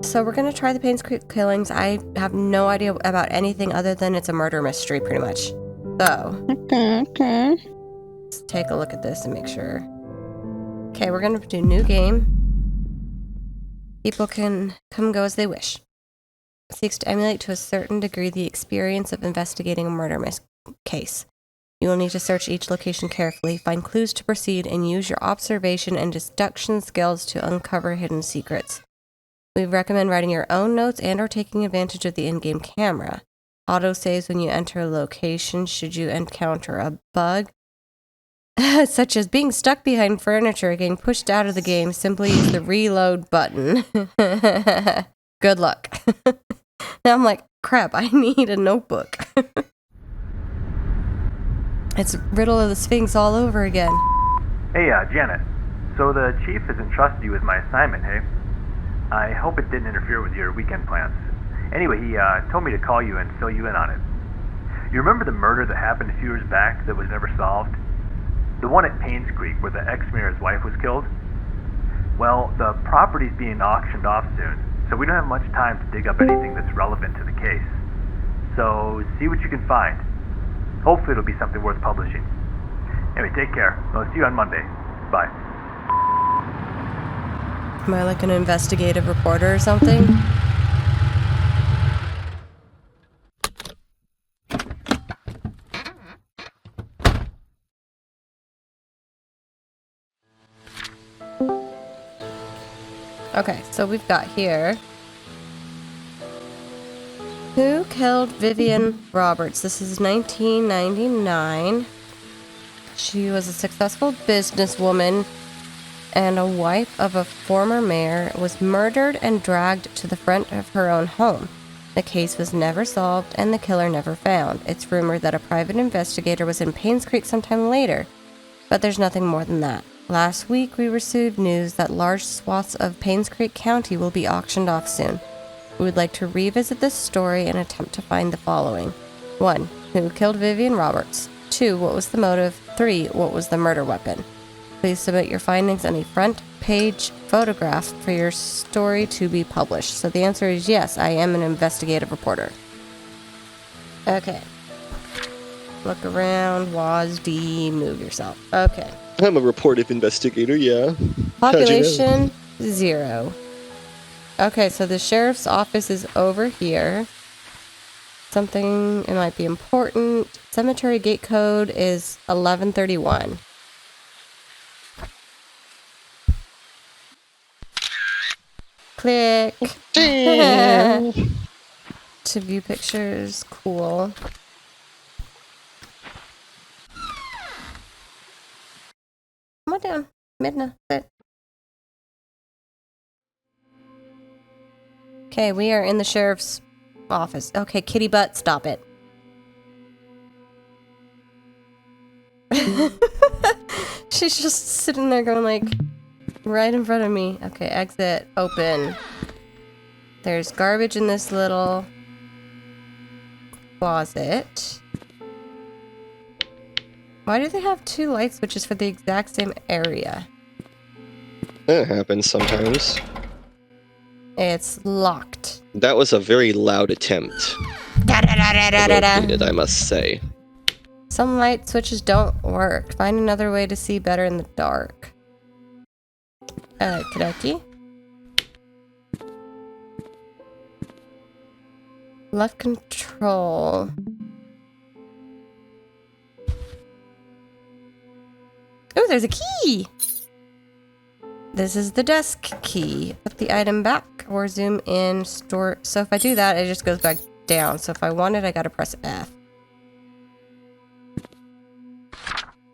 so we're gonna try the Painscreek killings. I have no idea about anything other than it's a murder mystery, pretty much. So, Okay. let's take a look at this and make sure. Okay, we're gonna do new game. People can come and go as they wish. Seeks to emulate to a certain degree the experience of investigating a murder case. You will need to search each location carefully, find clues to proceed, and use your observation and deduction skills to uncover hidden secrets. We recommend writing your own notes and or taking advantage of the in-game camera. Auto saves when you enter a location should you encounter a bug, such as being stuck behind furniture or getting pushed out of the game. Simply use the reload button. Good luck. Now I'm like, crap, I need a notebook. It's Riddle of the Sphinx all over again. Hey, Janet. So the chief has entrusted you with my assignment, hey? I hope it didn't interfere with your weekend plans. Anyway, he told me to call you and fill you in on it. You remember the murder that happened a few years back that was never solved? The one at Painscreek where the ex-mayor's wife was killed? Well, the property's being auctioned off soon, so we don't have much time to dig up anything that's relevant to the case. So, see what you can find. Hopefully it'll be something worth publishing. Anyway, take care. I'll see you on Monday. Bye. Am I like an investigative reporter or something? Okay, so we've got here. Who killed Vivian Roberts? This is 1999. She was a successful businesswoman and a wife of a former mayor, was murdered and dragged to the front of her own home. The case was never solved and the killer never found. It's rumored that a private investigator was in Painscreek sometime later, but there's nothing more than that. Last week, we received news that large swaths of Painscreek County will be auctioned off soon. We would like to revisit this story and attempt to find the following. 1. Who killed Vivian Roberts? 2. What was the motive? 3. What was the murder weapon? Please submit your findings on a front page photograph for your story to be published. So the answer is yes, I am an investigative reporter. Okay. Look around, WASD, move yourself. Okay. I'm a reportive investigator, yeah. Population 0. Okay, so the sheriff's office is over here. Something, it might be important. Cemetery gate code is 1131. Click. To view pictures, cool. Come on down, Midna, sit. Okay, we are in the sheriff's office. Okay, kitty butt, stop it. She's just sitting there going like, right in front of me. Okay, exit, open. There's garbage in this little closet. Why do they have 2 light switches for the exact same area? That happens sometimes. It's locked. That was a very loud attempt. Located, I must say. Some light switches don't work. Find another way to see better in the dark. Kadeki? Left control. Oh, there's a key! This is the desk key. Put the item back or zoom in, store. So if I do that, it just goes back down. So if I want it, I gotta press F.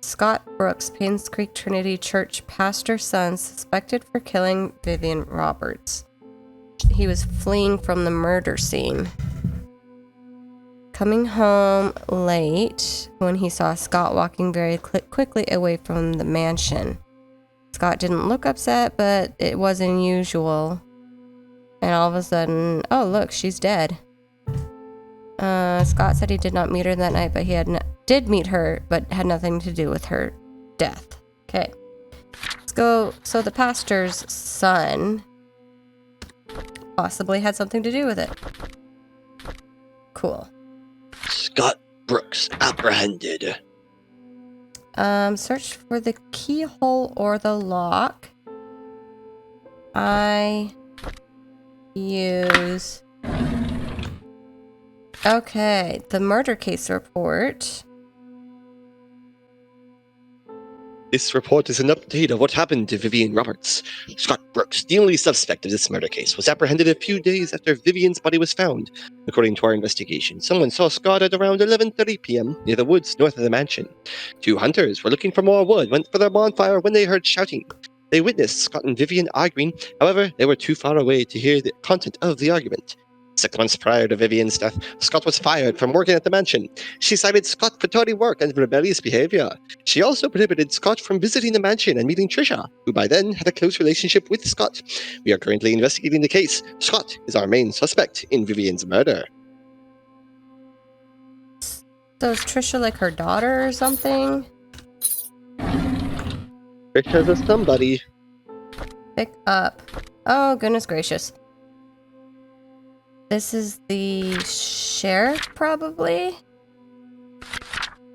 Scott Brooks, Painscreek Trinity Church pastor's son, suspected for killing Vivian Roberts. He was fleeing from the murder scene. Coming home late when he saw Scott walking very quickly away from the mansion. Scott didn't look upset, but it was unusual. And all of a sudden, oh look, she's dead. Scott said he did not meet her that night, but he did meet her, but had nothing to do with her death. Okay. Let's go. So the pastor's son possibly had something to do with it. Cool. Scott Brooks apprehended. Search for the keyhole or the lock. I use... Okay, the murder case report. This report is an update of what happened to Vivian Roberts. Scott Brooks, the only suspect of this murder case, was apprehended a few days after Vivian's body was found. According to our investigation, someone saw Scott at around 11:30 p.m. near the woods north of the mansion. 2 hunters were looking for more wood, went for their bonfire when they heard shouting. They witnessed Scott and Vivian arguing, however, they were too far away to hear the content of the argument. 6 months prior to Vivian's death, Scott was fired from working at the mansion. She cited Scott for tardy work and rebellious behavior. She also prohibited Scott from visiting the mansion and meeting Trisha, who by then had a close relationship with Scott. We are currently investigating the case. Scott is our main suspect in Vivian's murder. So is Trisha like her daughter or something? Trisha's a somebody. Pick up. Oh, goodness gracious. This is the sheriff, probably?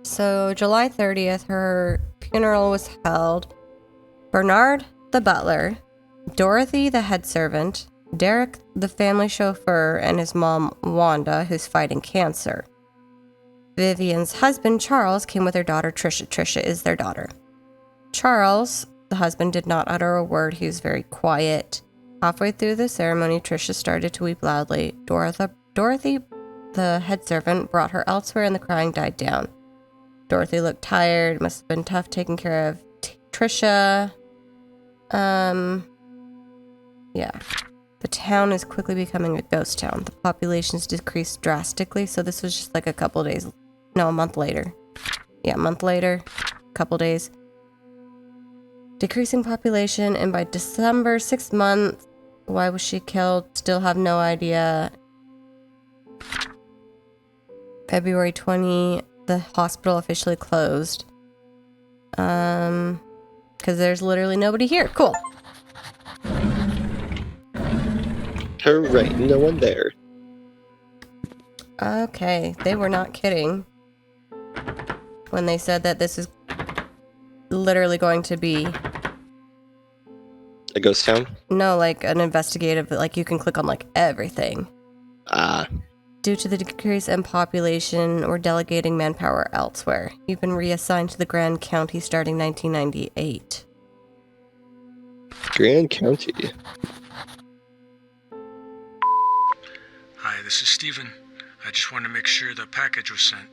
So, July 30th, her funeral was held. Bernard, the butler, Dorothy, the head servant, Derek, the family chauffeur, and his mom, Wanda, who's fighting cancer. Vivian's husband, Charles, came with her daughter, Trisha. Trisha is their daughter. Charles, the husband, did not utter a word. He was very quiet. Halfway through the ceremony, Trisha started to weep loudly. Dorothy, the head servant, brought her elsewhere and the crying died down. Dorothy looked tired. It must have been tough taking care of Trisha. Yeah. The town is quickly becoming a ghost town. The population's decreased drastically, so this was just like a couple days. No, a month later. Yeah, a month later. A couple days. Decreasing population, and by December, 6 months. Why was she killed? Still have no idea. February 20, the hospital officially closed. Because there's literally nobody here. Cool. Hooray, no one there. Okay, they were not kidding when they said that this is literally going to be... A ghost town? No, like an investigative, like you can click on like everything. Due to the decrease in population, we're delegating manpower elsewhere. You've been reassigned to the Grand County starting 1998. Grand County? Hi, this is Steven. I just wanted to make sure the package was sent.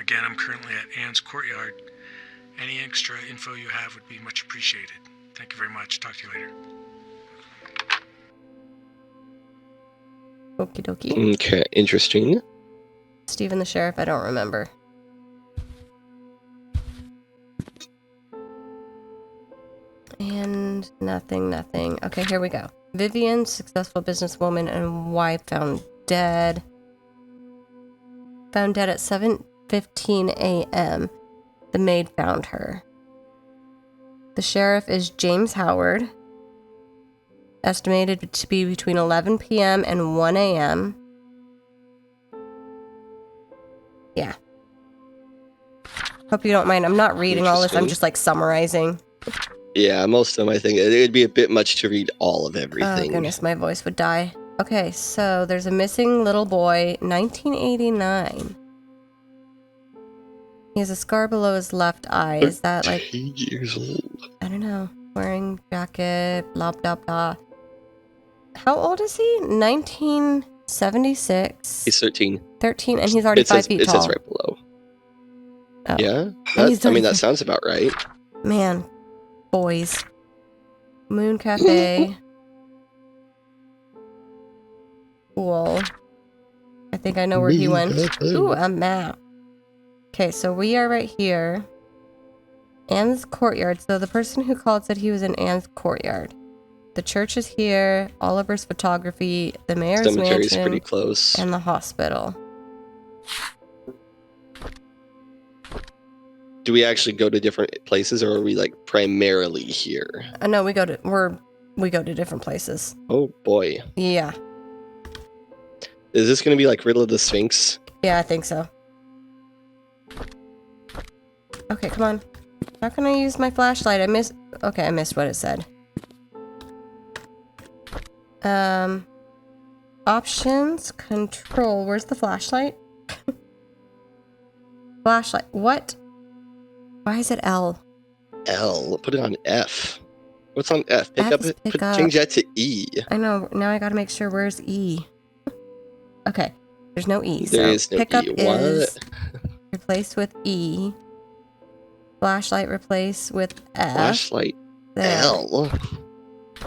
Again, I'm currently at Anne's courtyard. Any extra info you have would be much appreciated. Thank you very much. Talk to you later. Okie dokie. Okay, interesting. Stephen the sheriff, I don't remember. And nothing. Okay, here we go. Vivian, successful businesswoman and wife, found dead. Found dead at 7:15 a.m. The maid found her. The sheriff is James Howard. Estimated to be between 11 p.m. and 1 a.m. Yeah. Hope you don't mind. I'm not reading all this. I'm just like summarizing. Yeah, most of them, I think. It'd be a bit much to read all of everything. Oh, goodness, my voice would die. Okay, so there's a missing little boy, 1989. He has a scar below his left eye. Is that like... 13 years old. I don't know. Wearing jacket, blah, blah, blah. How old is he? 1976. He's 13. 13, and he's already 5 feet tall. It says right below. Oh. Yeah? He's I mean, that sounds about right. Man, boys. Moon Cafe. Cool. I think I know where he went. Ooh, a map. Okay, so we are right here. Anne's courtyard. So the person who called said he was in Anne's courtyard. The church is here. Oliver's photography. The mayor's Cemetery's mansion. pretty close. And the hospital. Do we actually go to different places, or are we like primarily here? No, we go to different places. Oh boy. Yeah. Is this going to be like Riddle of the Sphinx? Yeah, I think so. Okay, come on. How can I use my flashlight? Okay, I missed what it said. Options, control. Where's the flashlight? Flashlight. What? Why is it L? L. Put it on F. What's on F? Pick F up is it. pick up. Change that to E. I know. Now I gotta make sure. Where's E? Okay. There's no E. There So is no pickup E. is What? replaced with E. Flashlight replaced with F. Flashlight There. L.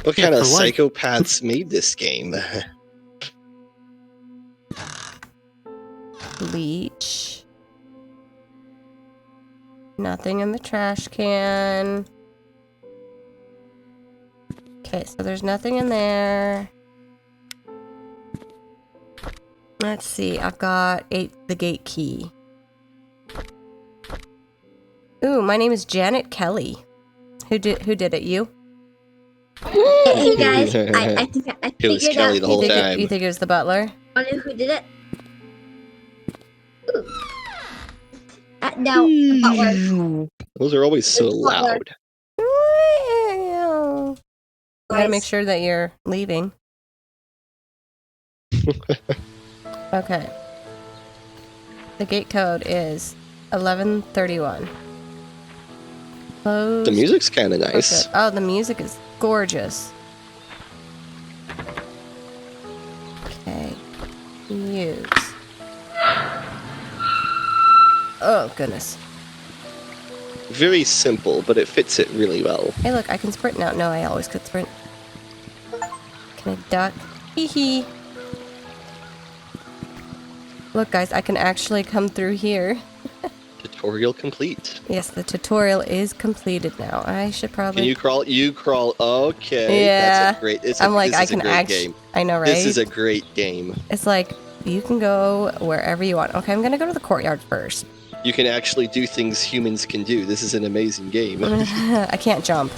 What kind of psychopaths made this game? Bleach. Nothing in the trash can. Okay, so there's nothing in there. Let's see. I've got the gate key. Ooh, my name is Janet Kelly. Who did it? You? Hey guys, I think I It was figured Kelly out the whole You time. think it was the butler? who did it. Ooh. No, the butler. Those are always so It's the butler. loud. I gotta make Guys, sure that you're leaving. Okay. The gate code is 1131. Closed. The music's kind of nice. Okay. Oh, the music is gorgeous. Okay. Use. Oh, goodness. Very simple, but it fits it really well. Hey, look, I can sprint now. No, I always could sprint. Can I duck? Hee hee. Look, guys, I can actually come through here. Tutorial complete. Yes, the tutorial is completed now. I should probably... Can you crawl? You crawl. Okay. Yeah. That's a great. I'm like, this I is a can great actually... game. I know, right? This is a great game. It's like, you can go wherever you want. Okay, I'm gonna go to the courtyard first. You can actually do things humans can do. This is an amazing game. I can't jump.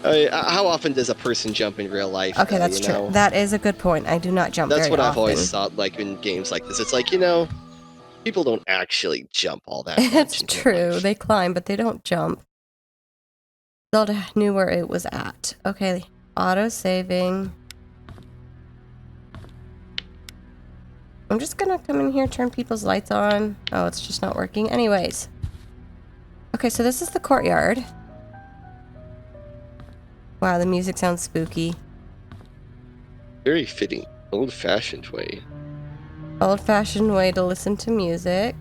How often does a person jump in real life? Okay, that's you true. know? That is a good point. I do not jump That's very what I've often. always thought, like in games like this. It's like, people don't actually jump all that much. It's in real true. life. They climb, but they don't jump. Zelda knew where it was at. Okay, auto-saving. I'm just gonna come in here, turn people's lights on. Oh, it's just not working. Anyways. Okay, so this is the courtyard. Wow, the music sounds spooky. Very fitting. Old-fashioned way. Old-fashioned way to listen to music.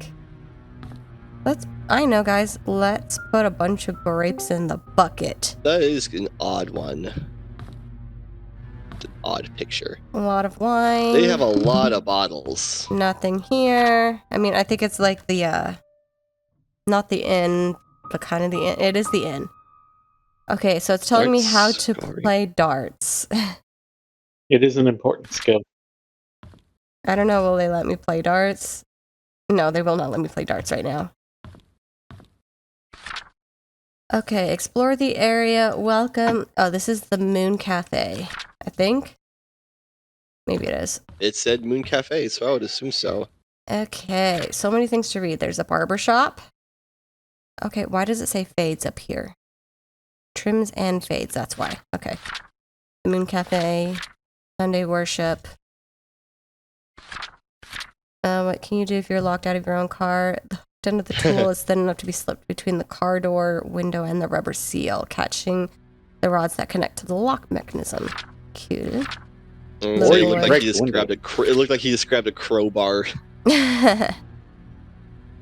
I know, guys. Let's put a bunch of grapes in the bucket. That is an odd one. It's an odd picture. A lot of wine. They have a lot of bottles. Nothing here. I mean, I think it's like the, not the inn, but kind of the inn. It is the inn. Okay, so it's telling me how to play darts. It is an important skill. I don't know, will they let me play darts? No, they will not let me play darts right now. Okay, explore the area. Welcome. Oh, this is the Moon Cafe, I think. Maybe it is. It said Moon Cafe, so I would assume so. Okay, so many things to read. There's a barber shop. Okay, why does it say fades up here? Trims and fades, that's why. Okay. Moon Cafe, Sunday worship. What can you do if you're locked out of your own car? The end of the tool is thin enough to be slipped between the car door, window, and the rubber seal, catching the rods that connect to the lock mechanism. Cute. It Lord. looked like Break he the just window. it looked like he just grabbed a crowbar.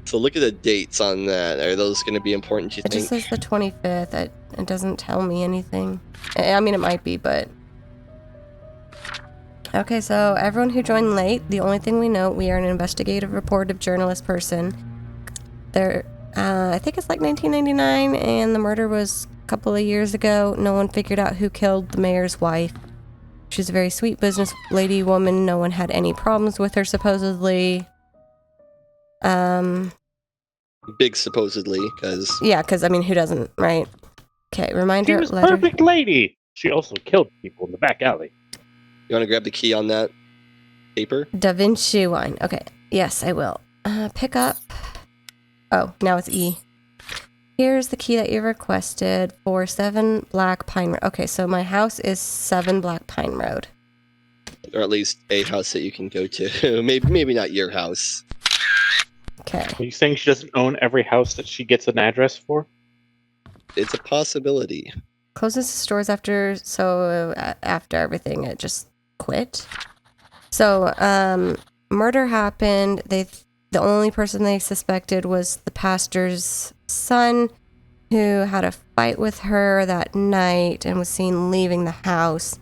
So look at the dates on that. Are those going to be important, you It think? just says the 25th. It doesn't tell me anything. I mean, it might be, but... Okay, so everyone who joined late, the only thing we know, we are an investigative, reportive journalist person. I think it's like 1999, and the murder was a couple of years ago. No one figured out who killed the mayor's wife. She's a very sweet business lady woman. No one had any problems with her, supposedly. Big supposedly, because Yeah, because, I mean, who doesn't, right? Okay, reminder, She was a letter. perfect lady. She also killed people in the back alley. you want to grab the key on that? Paper? Da Vinci wine. Okay. Yes, I will. Pick up. Oh, now it's E. Here's the key that you requested for 7 Black Pine Road. Okay, so my house is 7 Black Pine Road. Or at least a house that you can go to. maybe not your house. Okay. Are you saying she doesn't own every house that she gets an address for? It's a possibility. Closes the stores after everything, it just quit. So, murder happened. The only person they suspected was the pastor's son, who had a fight with her that night and was seen leaving the house.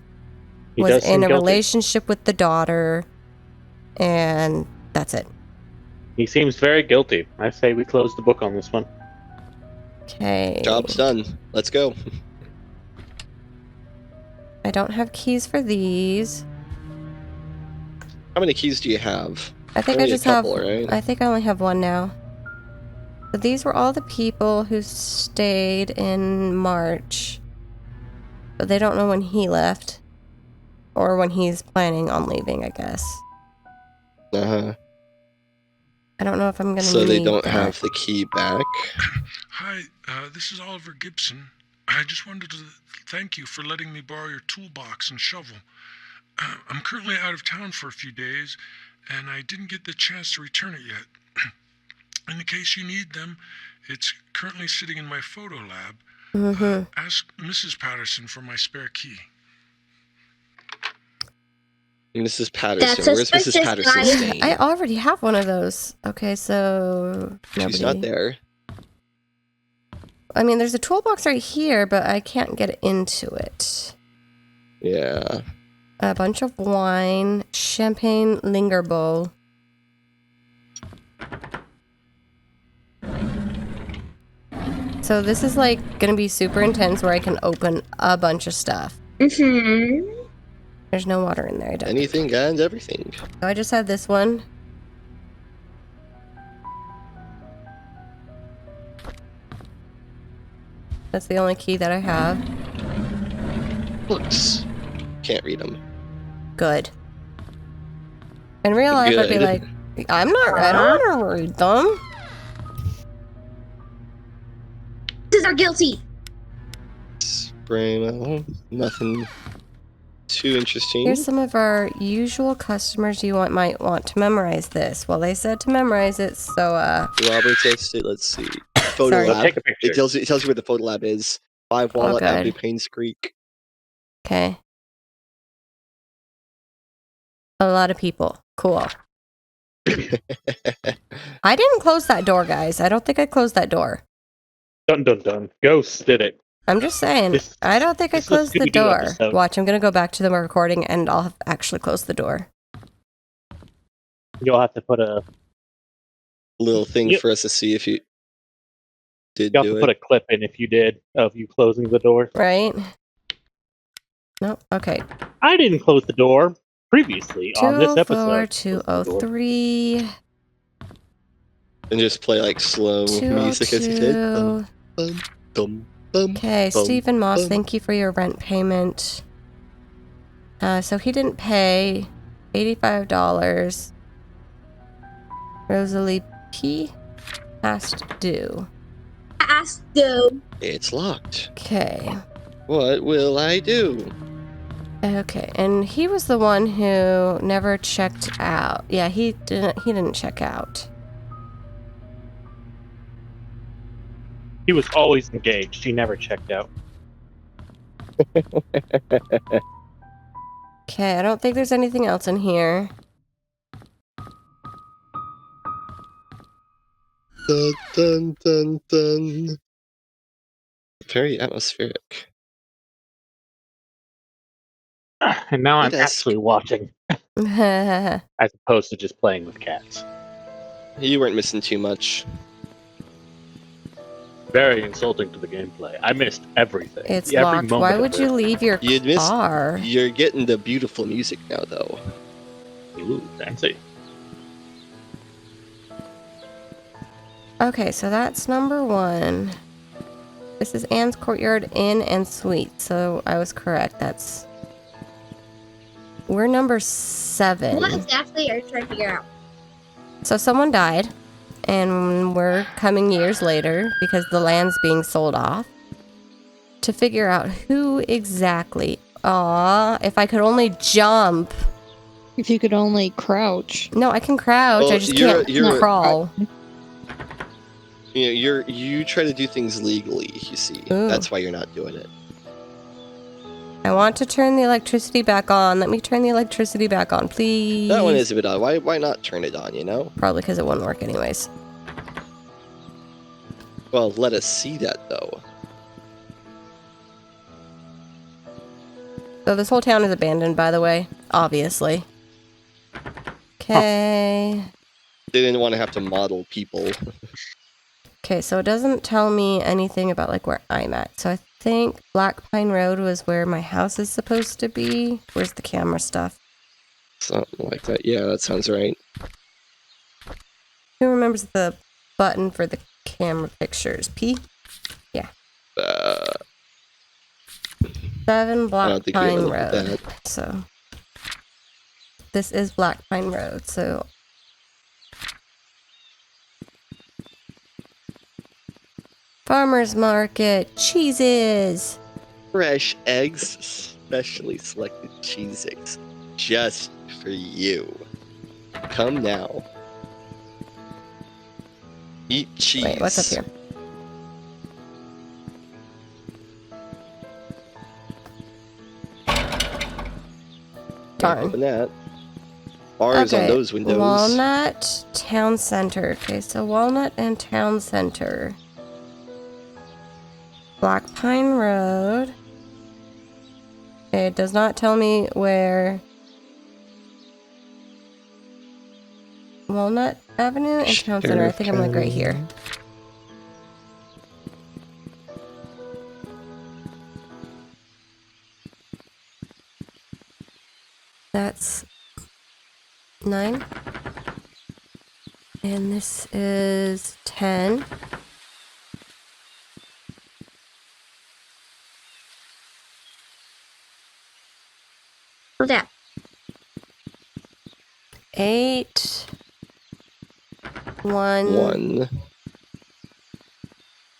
He Was does seem in a guilty. relationship with the daughter, and that's it. He seems very guilty. I say we close the book on this one. Okay. Job's done. Let's go. I don't have keys for these. How many keys do you have? I think Only I a just couple, have. right? I think I only have one now. But these were all the people who stayed in March, but they don't know when he left, or when he's planning on leaving. I guess. Uh-huh. I don't know if I'm gonna. So they need don't that. have the key back. Hi, this is Oliver Gibson. I just wanted to thank you for letting me borrow your toolbox and shovel. I'm currently out of town for a few days, and I didn't get the chance to return it yet. In the case you need them, it's currently sitting in my photo lab. Mm-hmm. Ask Mrs. Patterson for my spare key. Mrs. Patterson. That's Where's Mrs. suspicious, Patterson guys. staying? I already have one of those. Okay, so nobody. She's not there. I mean, there's a toolbox right here, but I can't get into it. Yeah. A bunch of wine, champagne linger bowl. So this is like gonna be super intense where I can open a bunch of stuff. Mm-hmm. There's no water in there. I don't. Anything and everything. So I just have this one. That's the only key that I have. Books. Can't read them. Good. In real life, I'd be Good. like, I don't want to read them. These are guilty. Spray metal. Nothing too interesting. Here's some of our usual customers you might want to memorize this. Well, they said to memorize it, so Robert's estate. Let's see. Photo Sorry. lab. Take a picture. It tells you where the photo lab is. 5 Walnut good. Avenue, Painscreek. okay. A lot of people. Cool. I didn't close that door, guys. I don't think I closed that door. Dun dun dun. Ghosts did it. I'm just saying. This- I don't think I this is a closed the Scooby-Doo door. episode. Watch, I'm gonna go back to the recording and I'll have actually closed the door. You'll have to put a Little thing Yep. for us to see if you did you'll have do to it. put a clip in if you did of you closing the door. Right? Nope. Okay. I didn't close the door previously on this 204, episode. 203, And just play like slow music as you did. 202. Bum, bum, bum, Okay, bum, Stephen Moss, bum. thank you for your rent payment. So he didn't pay $85. Rosalie P. past due. Ask go. It's locked. Okay. What will I do? Okay, and he was the one who never checked out. Yeah, he didn't check out. He was always engaged. He never checked out. Okay, I don't think there's anything else in here. Dun, dun, dun, dun. Very atmospheric. And now I'm It is. actually watching, as opposed to just playing with cats. You weren't missing too much. Very insulting to the gameplay. I missed everything. It's Every locked. moment Why of would it. you leave your You'd miss- car? You're getting the beautiful music now, though. Ooh, fancy. Okay, so that's number 1. This is Anne's Courtyard Inn and Suite, so I was correct. That's We're number 7. What exactly are you trying to figure out? So someone died, and we're coming years later because the land's being sold off to figure out who exactly. Aw, if I could only jump. If you could only crouch. No, I can crouch. Well, I just can't crawl. You try to do things legally, you see. Ooh. That's why you're not doing it. I want to turn the electricity back on. Let me turn the electricity back on, please. That one is a bit odd. Why not turn it on, you know? Probably because it wouldn't work anyways. Well, let us see that, though. So this whole town is abandoned, by the way. Obviously. Okay. They didn't want to have to model people. Okay, so it doesn't tell me anything about like where I'm at. So I think Black Pine Road was where my house is supposed to be. Where's the camera stuff? Something like that. Yeah, that sounds right. Who remembers the button for the camera pictures? P? Yeah. 7 Black Pine Road. So this is Black Pine Road. So farmer's market, cheeses. Fresh eggs, specially selected cheese eggs, just for you. Come now. Eat cheese. Wait, what's up here? Darn. Open that. Bars on those windows. Walnut Town Center. Okay, so Walnut and Town Center. Black Pine Road. Okay, it does not tell me where Walnut Avenue and Town Center. I think I'm like right here. That's 9. And this is 10. What's that? 8. 1. 1,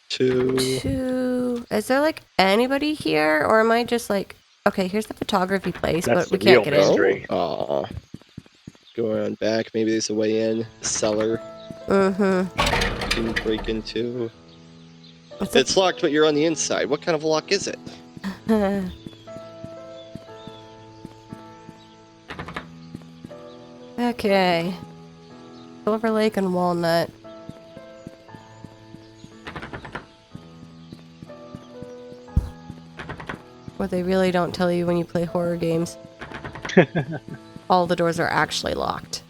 2. 2. Is there like anybody here, or am I just like? Okay, here's the photography place, That's but we the can't real get in. mystery. Aw. Go around back. Maybe there's a way in. Cellar. Mm-hmm. You can break into. It's locked, but you're on the inside. What kind of lock is it? Okay. Silver Lake and Walnut. What they really don't tell you when you play horror games. All the doors are actually locked.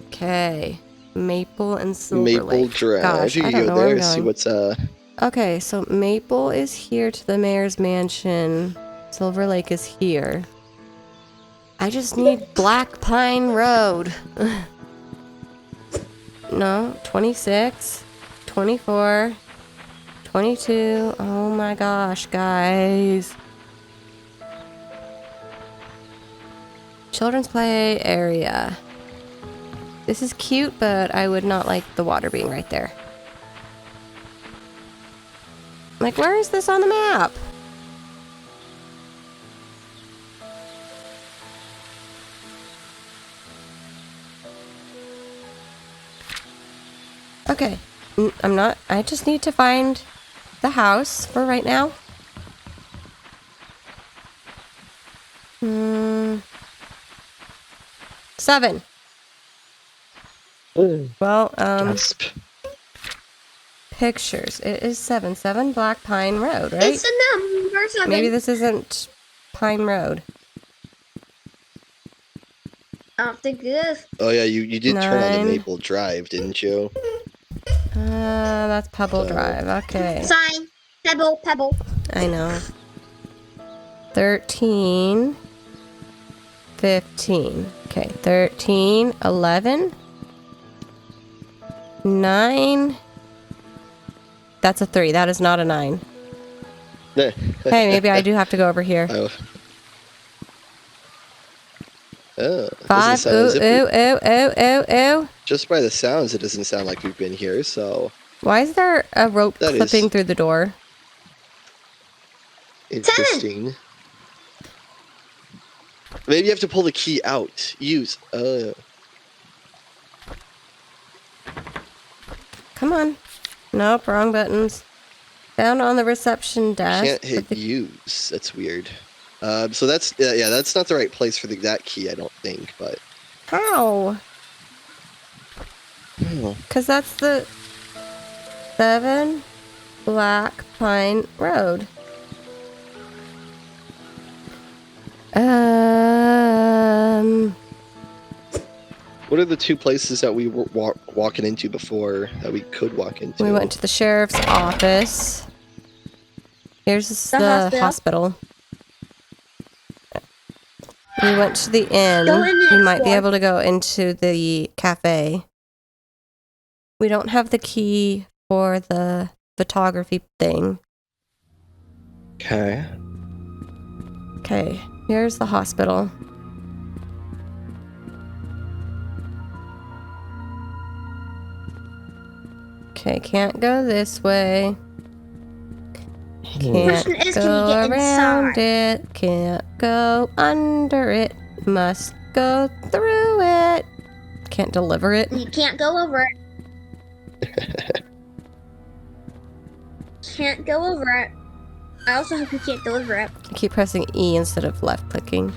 Okay. Maple and Silver Maple Lake. Drive. Gosh, You I can don't go know where there, I'm see going. what's Okay, so Maple is here to the mayor's mansion. Silver Lake is here. I just need Black Pine Road. No, 26, 24, 22. Oh my gosh, guys. Children's play area. This is cute, but I would not like the water being right there. Like, where is this on the map? Okay, I just need to find the house for right now. 7. Well, Gasp. pictures. It is 7 Black Pine Road, right? It's a number 7. Maybe this isn't Pine Road. I don't think it is. Oh yeah, you did turn on 9. the Maple Drive, didn't you? That's Pebble Drive. Okay. Sign. Pebble, pebble. I know. 13. 15. Okay, 13, 11, 9. That's a 3. That is not a 9. Hey, maybe I do have to go over here. Oh. Oh, Five. doesn't sound as if Ooh. just by the sounds, it doesn't sound like we've been here, so... Why is there a rope That clipping is- through the door? Interesting. Maybe you have to pull the key out. Use. Come on. Nope, wrong buttons. Down on the reception desk. Can't hit use. That's weird. So that's yeah, that's not the right place for that key, I don't think. But How? Because that's the 7 Black Pine Road. What are the two places that we were walking into before that we could walk into? We went to the sheriff's office. Here's the hospital. We went to the inn. We might be able to go into the cafe. We don't have the key for the photography thing. Okay. Okay, here's the hospital. Okay, can't go this way. Can't go around it. Can't go under it. Must go through it. Can't deliver it. You can't go over it. Can't go over it. I also hope you can't deliver it. I keep pressing E instead of left clicking.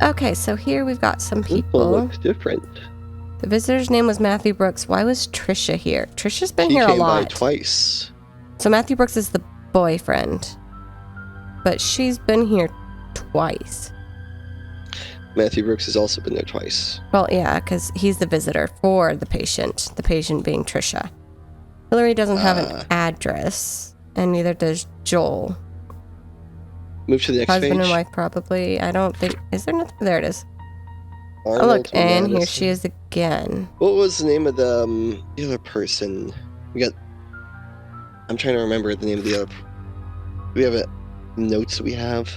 Okay, so here we've got some people. Looks different. The visitor's name was Matthew Brooks. Why was Trisha here? Trisha's been He here a came by lot. twice. So Matthew Brooks is the boyfriend. But she's been here twice. Matthew Brooks has also been there twice. Well, yeah, because he's the visitor for the patient being Trisha. Hillary doesn't have an address, and neither does Joel. Move to the next Husband page. and wife, probably. I don't think... Is there nothing? There it is. Arnold Oh, look, and here Madison. she is again. What was the name of the other person? We got... I'm trying to remember the name of the other... We have notes we have.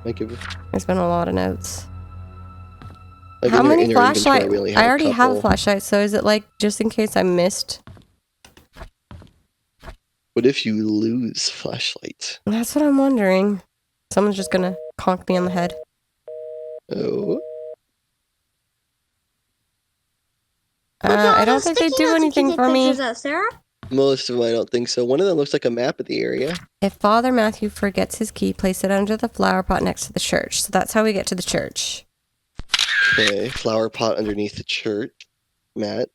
There's been a lot of notes. Like How in many in inventory, flashlights? we only I already have a couple. flashlight, so is it like just in case I missed? What if you lose flashlight? That's what I'm wondering. Someone's just gonna conk me on the head. Oh. I don't think they do anything for me. Sarah? Most of them, I don't think so. One of them looks like a map of the area. If Father Matthew forgets his key, place it under the flower pot next to the church. So that's how we get to the church. Okay, flower pot underneath the church. Matt.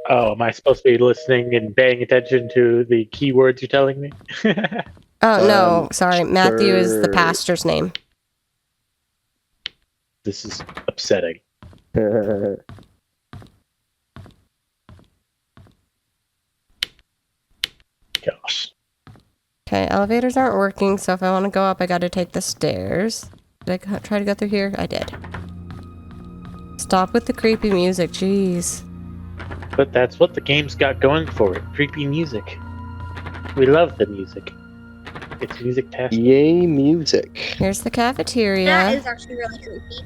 Oh, am I supposed to be listening and paying attention to the keywords you're telling me? Oh, no. Sorry. Matthew is the church. pastor's name. This is upsetting. Gosh. Okay, elevators aren't working, so if I want to go up, I gotta take the stairs. Did I try to go through here? I did. Stop with the creepy music, jeez. But that's what the game's got going for it. Creepy music. We love the music. It's music-tastic. Yay, music. Here's the cafeteria. That is actually really creepy.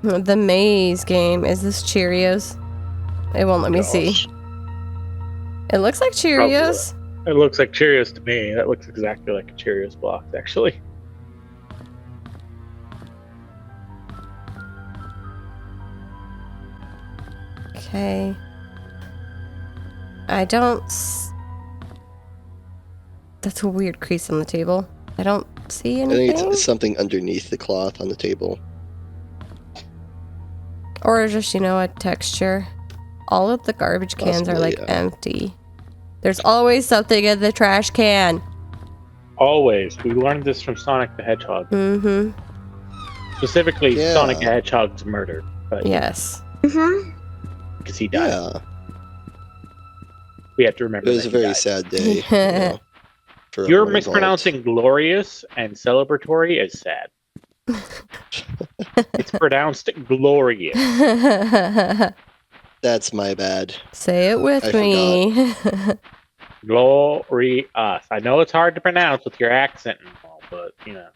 The maze game. Is this Cheerios? It won't let me see. It looks like Cheerios. It looks like Cheerios to me. That looks exactly like a Cheerios box, actually. Okay. I don't... That's a weird crease on the table. I don't see I think anything. it's something underneath the cloth on the table. Or just, you know, a texture. All of the garbage cans are Possibly, like yeah. empty. There's always something in the trash can. Always. We learned this from Sonic the Hedgehog. Mm-hmm. Specifically, Yeah. Sonic the Hedgehog's murder. But Yes. Mm-hmm. because he died. Yeah. We have to remember It was that a he very died. sad day, you know, for You're everyone involved. mispronouncing glorious and celebratory as sad. It's pronounced glorious. That's my bad. Say it with I me. Glorious. I know it's hard to pronounce with your accent and all, but, you know.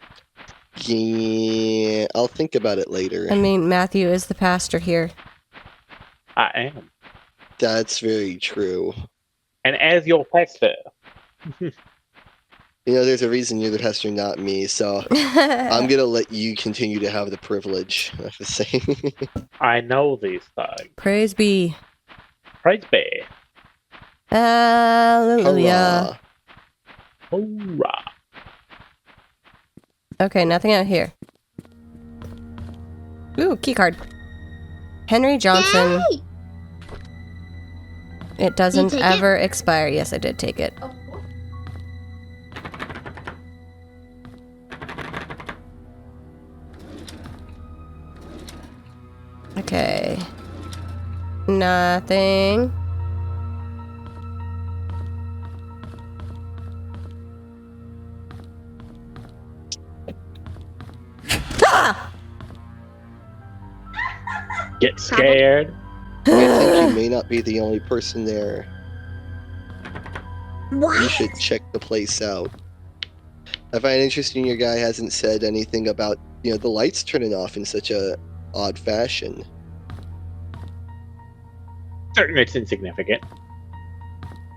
Yeah, I'll think about it later. I mean, Matthew is the pastor here. I am. That's very true. And as your pastor. You know, there's a reason you're the pastor, not me, so I'm gonna let you continue to have the privilege of saying. I know these things. Praise be. Praise be. Hallelujah. Hoorah. Okay, nothing out here. Ooh, key card. Henry Johnson. Yay! It doesn't take ever expire. Yes, I did take it. Okay. Nothing. Ah! Get scared. I think you may not be the only person there. You What? should check the place out. I find it interesting your guy hasn't said anything about, the lights turning off in such a odd fashion. Certain it's insignificant.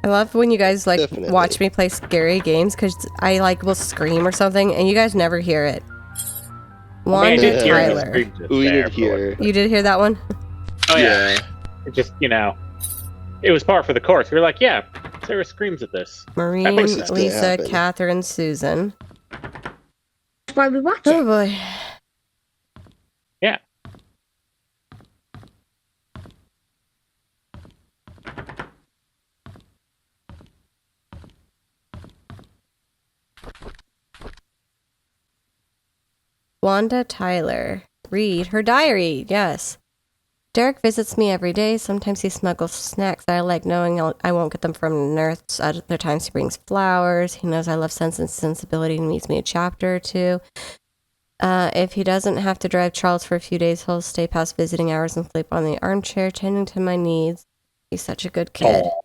I love when you guys Definitely. watch me play scary games because I will scream or something and you guys never hear it. Wanda did hear the Tyler. screams just We there, did hear. You did hear that one? Oh yeah. It just, it was par for the course. We were like, yeah, Sarah screams at this. Maureen, course it's gonna Lisa, happen. Catherine, Susan. That's why we watch Oh it. boy. Yeah. Wanda Tyler. Read her diary. Yes. Derek visits me every day. Sometimes he smuggles snacks that I like, knowing I won't get them from nurse. Other times he brings flowers. He knows I love Sense and Sensibility and reads me a chapter or two. If he doesn't have to drive Charles for a few days, he'll stay past visiting hours and sleep on the armchair, tending to my needs. He's such a good kid. Aw.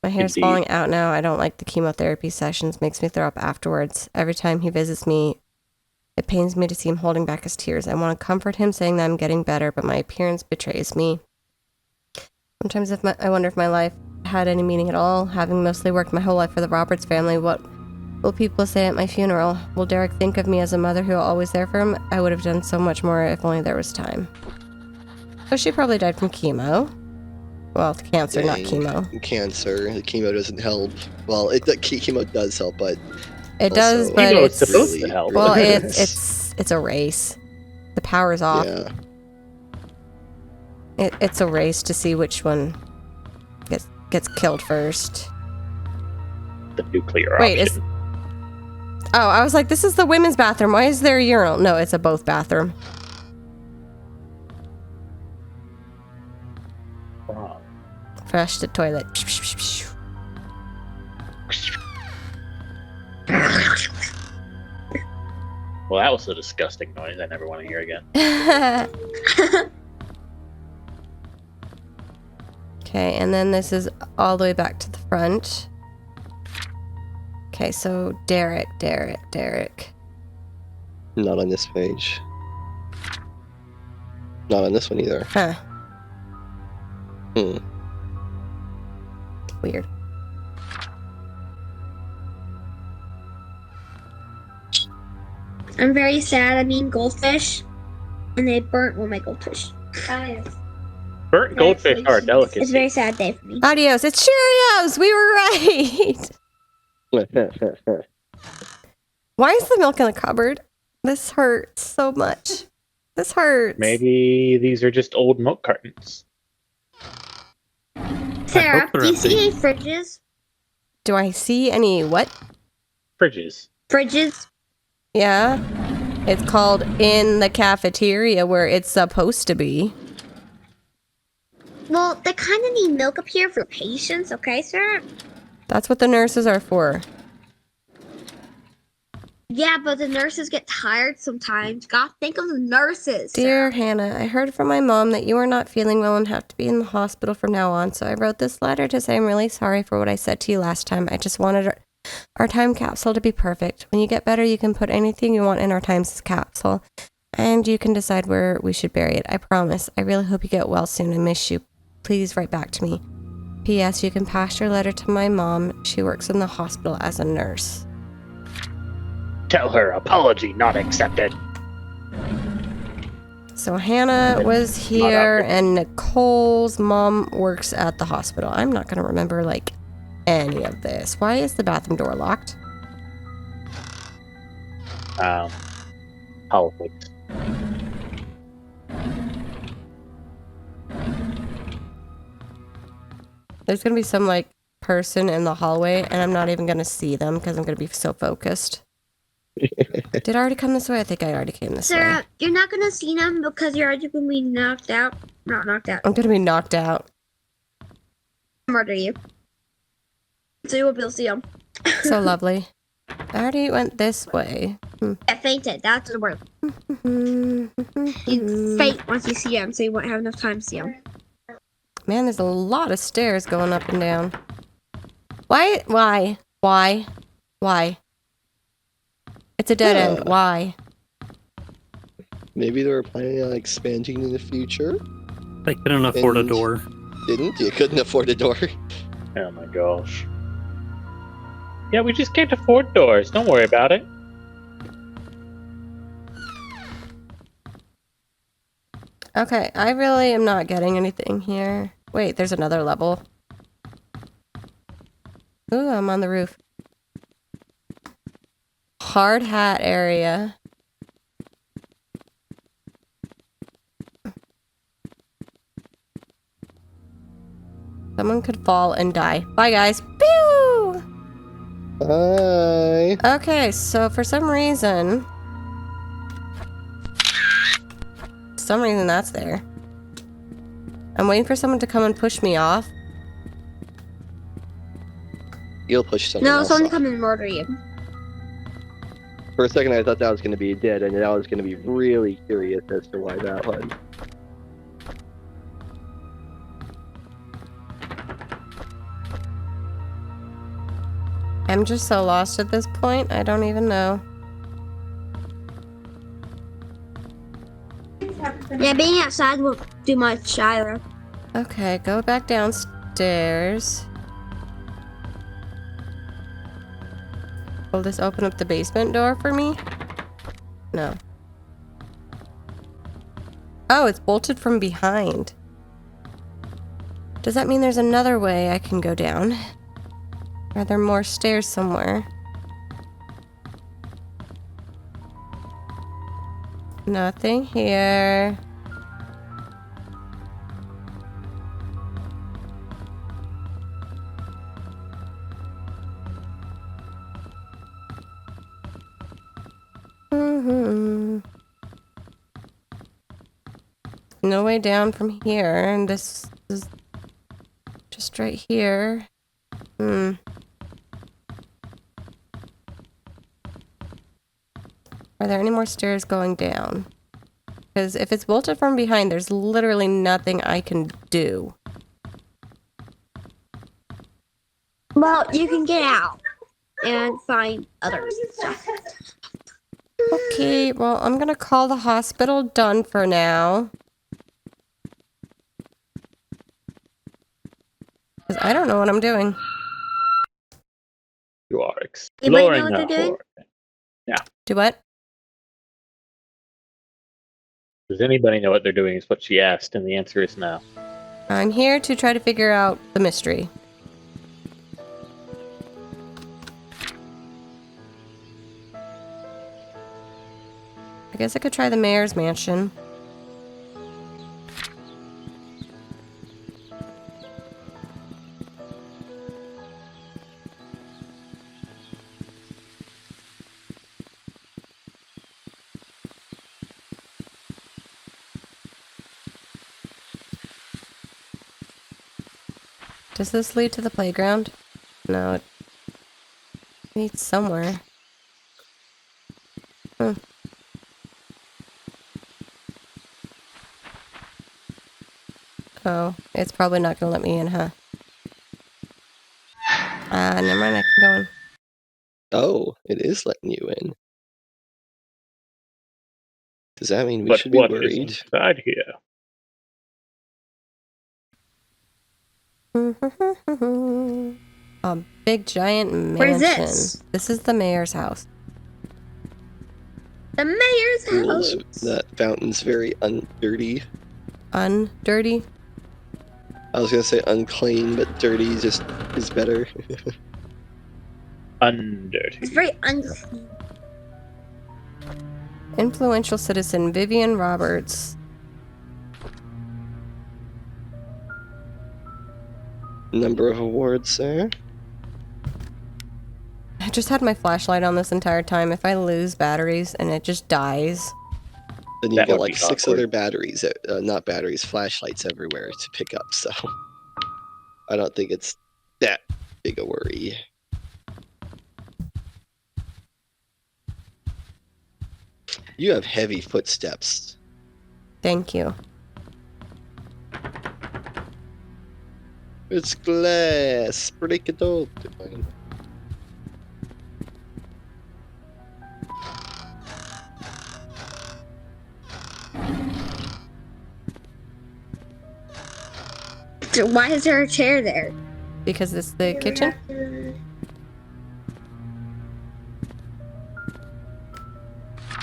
My hair's Indeed. falling out now. I don't like the chemotherapy sessions. Makes me throw up afterwards. Every time he visits me, it pains me to see him holding back his tears. I want to comfort him, saying that I'm getting better, but my appearance betrays me. Sometimes I wonder if my life had any meaning at all. Having mostly worked my whole life for the Roberts family, what will people say at my funeral? Will Derek think of me as a mother who always there for him? I would have done so much more if only there was time. So she probably died from chemo. Well, cancer, not Dang. chemo. Cancer. The chemo doesn't help. Well, the chemo does help, but It also, does, but Chemo is it's supposed to help. well, really it's a race. The power's off. Yeah. It's a race to see which one gets killed first. The nuclear Wait, option. Oh, I was like, this is the women's bathroom. Why is there a urinal? No, it's a both bathroom. Wrong. Flush the toilet. Well, that was a disgusting noise I never want to hear again. Okay, and then this is all the way back to the front. Okay, so Derek. Not on this page. Not on this one either. Huh, Hmm. weird. I'm very sad. I'm eating goldfish, and they burnt one of my goldfish. Burnt goldfish are a delicacy. It's a very sad day for me. Adios. It's Cheerios. We were right. Why is the milk in the cupboard? This hurts so much. This hurts. Maybe these are just old milk cartons. Sarah, hope they're do you see empty. any fridges? Do I see any what? Fridges. Fridges? Yeah. It's called in the cafeteria where it's supposed to be. Well, they kind of need milk up here for patients, okay, Sarah? That's what the nurses are for. Yeah, but the nurses get tired sometimes. God, think of the nurses. Dear Hannah, I heard from my mom that you are not feeling well and have to be in the hospital from now on, so I wrote this letter to say I'm really sorry for what I said to you last time. I just wanted our time capsule to be perfect. When you get better, you can put anything you want in our time capsule, and you can decide where we should bury it. I promise. I really hope you get well soon. I miss you. Please write back to me. P.S. You can pass your letter to my mom. She works in the hospital as a nurse. Tell her apology not accepted. So Hannah was here, and Nicole's mom works at the hospital. I'm not going to remember, like, any of this. Why is the bathroom door locked? Politics. There's going to be some, like, person in the hallway, and I'm not even going to see them because I'm going to be so focused. Did I already come this way? I think I already came this way. Sarah, you're not gonna see them because you're already gonna be knocked out. Not knocked out. I'm going to be knocked out. Murder you. So you won't be able to see them. So lovely. I already went this way. I fainted. That's the word. You faint once you see them, so you won't have enough time to see them. Man, there's a lot of stairs going up and down. Why? It's a dead end. Why? Maybe they were planning on expanding in the future. They couldn't afford a door. Didn't? You couldn't afford a door. Oh my gosh. Yeah, we just can't afford doors. Don't worry about it. Okay, I really am not getting anything here. Wait, there's another level. Ooh, I'm on the roof. Hard hat area. Someone could fall and die. Bye, guys. Pew! Bye. Okay, so for some reason that's there. I'm waiting for someone to come and push me off. You'll push someone No, else someone off. come and murder you. For a second, I thought that was going to be dead, and I was going to be really curious as to why that was. I'm just so lost at this point, I don't even know. Yeah, being outside won't do much either. Okay, go back downstairs. Will this open up the basement door for me? No. Oh, it's bolted from behind. Does that mean there's another way I can go down? Are there more stairs somewhere? Nothing here. No way down from here, and this is just right here. Are there any more stairs going down? Because if it's bolted from behind, there's literally nothing I can do. Well, you can get out and find others and stuff. Okay, well, I'm gonna call the hospital done for now. Because I don't know what I'm doing. You are Anybody know exploring what they're the doing? horror. Yeah. Do what? Does anybody know what they're doing is what she asked, and the answer is no. I'm here to try to figure out the mystery. I guess I could try the mayor's mansion. Does this lead to the playground? No, it needs somewhere. Oh, it's probably not gonna let me in, huh? Never mind, I can go in. Oh, it is letting you in. Does that mean we But should be what is worried? inside here? A big giant mansion. What is this? This is the mayor's house. The mayor's Rules. house. That fountain's very dirty. Undirty? I was gonna say unclean, but dirty just is better. It's Undirty. very unclean. Influential citizen Vivian Roberts. Number of awards there. I just had my flashlight on this entire time. If I lose batteries and it just dies. Then you That got would like be 6 awkward. other batteries, not batteries, flashlights everywhere to pick up, so I don't think it's that big a worry. You have heavy footsteps. Thank you. It's glass. Break it open. So why is there a chair there? Because it's the kitchen.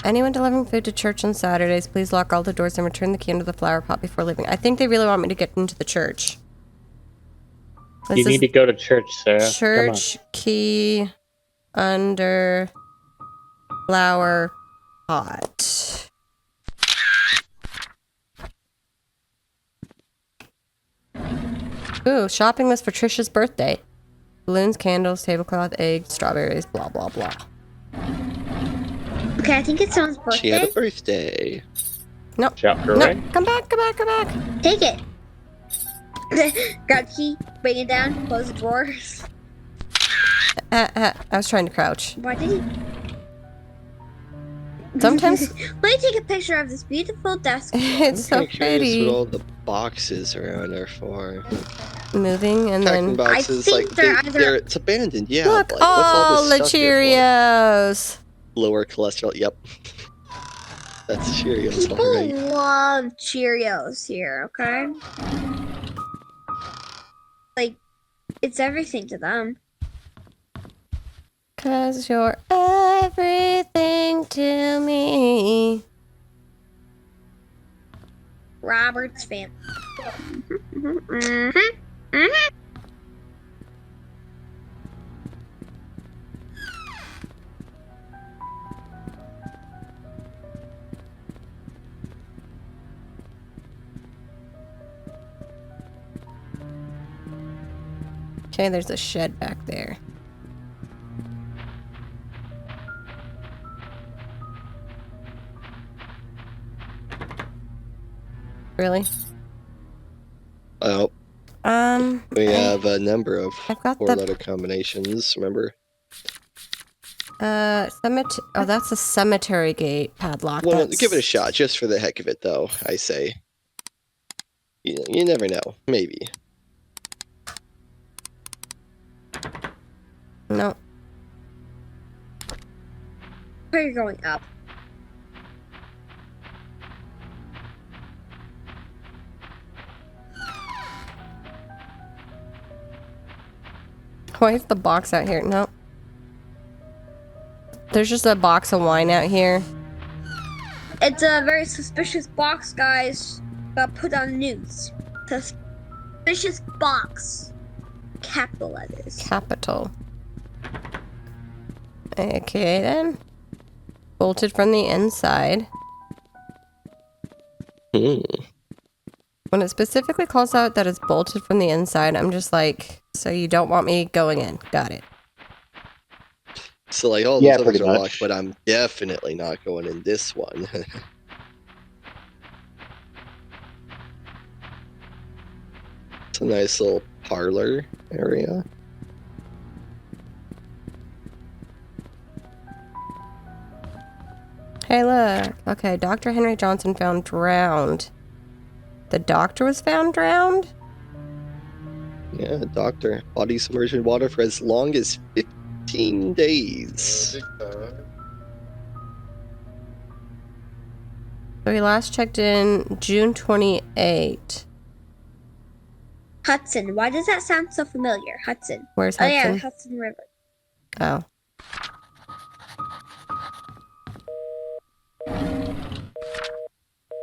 Anyone delivering food to church on Saturdays, please lock all the doors and return the key into the flower pot before leaving. I think they really want me to get into the church. You need to go to church, Sarah. Church key under flower pot. Ooh, shopping list for Trisha's birthday. Balloons, candles, tablecloth, eggs, strawberries, blah, blah, blah. Okay, I think it's someone's birthday. She had a birthday. No, Shout her no, away. come back, come back, come back. Take it. Grab the key, bring it down, close the drawers. I was trying to crouch. Why did he? Sometimes Let me take a picture of this beautiful desk. it's so I'm kinda curious pretty. what all the boxes around are for. Moving and Packing then boxes, think like they're either- it's abandoned. Yeah. look, like, what's all all this the stuff here for? Cheerios. Lower cholesterol. Yep. That's Cheerios, People alright. love Cheerios here, okay? Like, it's everything to them. 'Cause you're everything to me. Robert's fan. Okay, there's a shed back there. Really? Oh, we I- have a number of I've got the 4-letter combinations. Remember? cemetery. Oh, that's a cemetery gate padlock. Well, That's... give it a shot, just for the heck of it, though. I say. You never know. Maybe. No. Where are you going up? Why is the box out here? No. There's just a box of wine out here. It's a very suspicious box, guys. Got put on the news. Suspicious box. Capital letters. Capital. Okay then. Bolted from the inside. Hmm. When it specifically calls out that it's bolted from the inside, I'm just like, so you don't want me going in. Got it. So, like, all Yeah, those others pretty are much. locked, but I'm definitely not going in this one. It's a nice little parlor area. Hey, look. Okay, Dr. Henry Johnson found drowned. The doctor was found drowned? Yeah, doctor. Body submerged in water for as long as 15 days. So he last checked in June 28. Hudson. Why does that sound so familiar? Hudson. Where's Oh yeah, Hudson? Hudson River. Oh.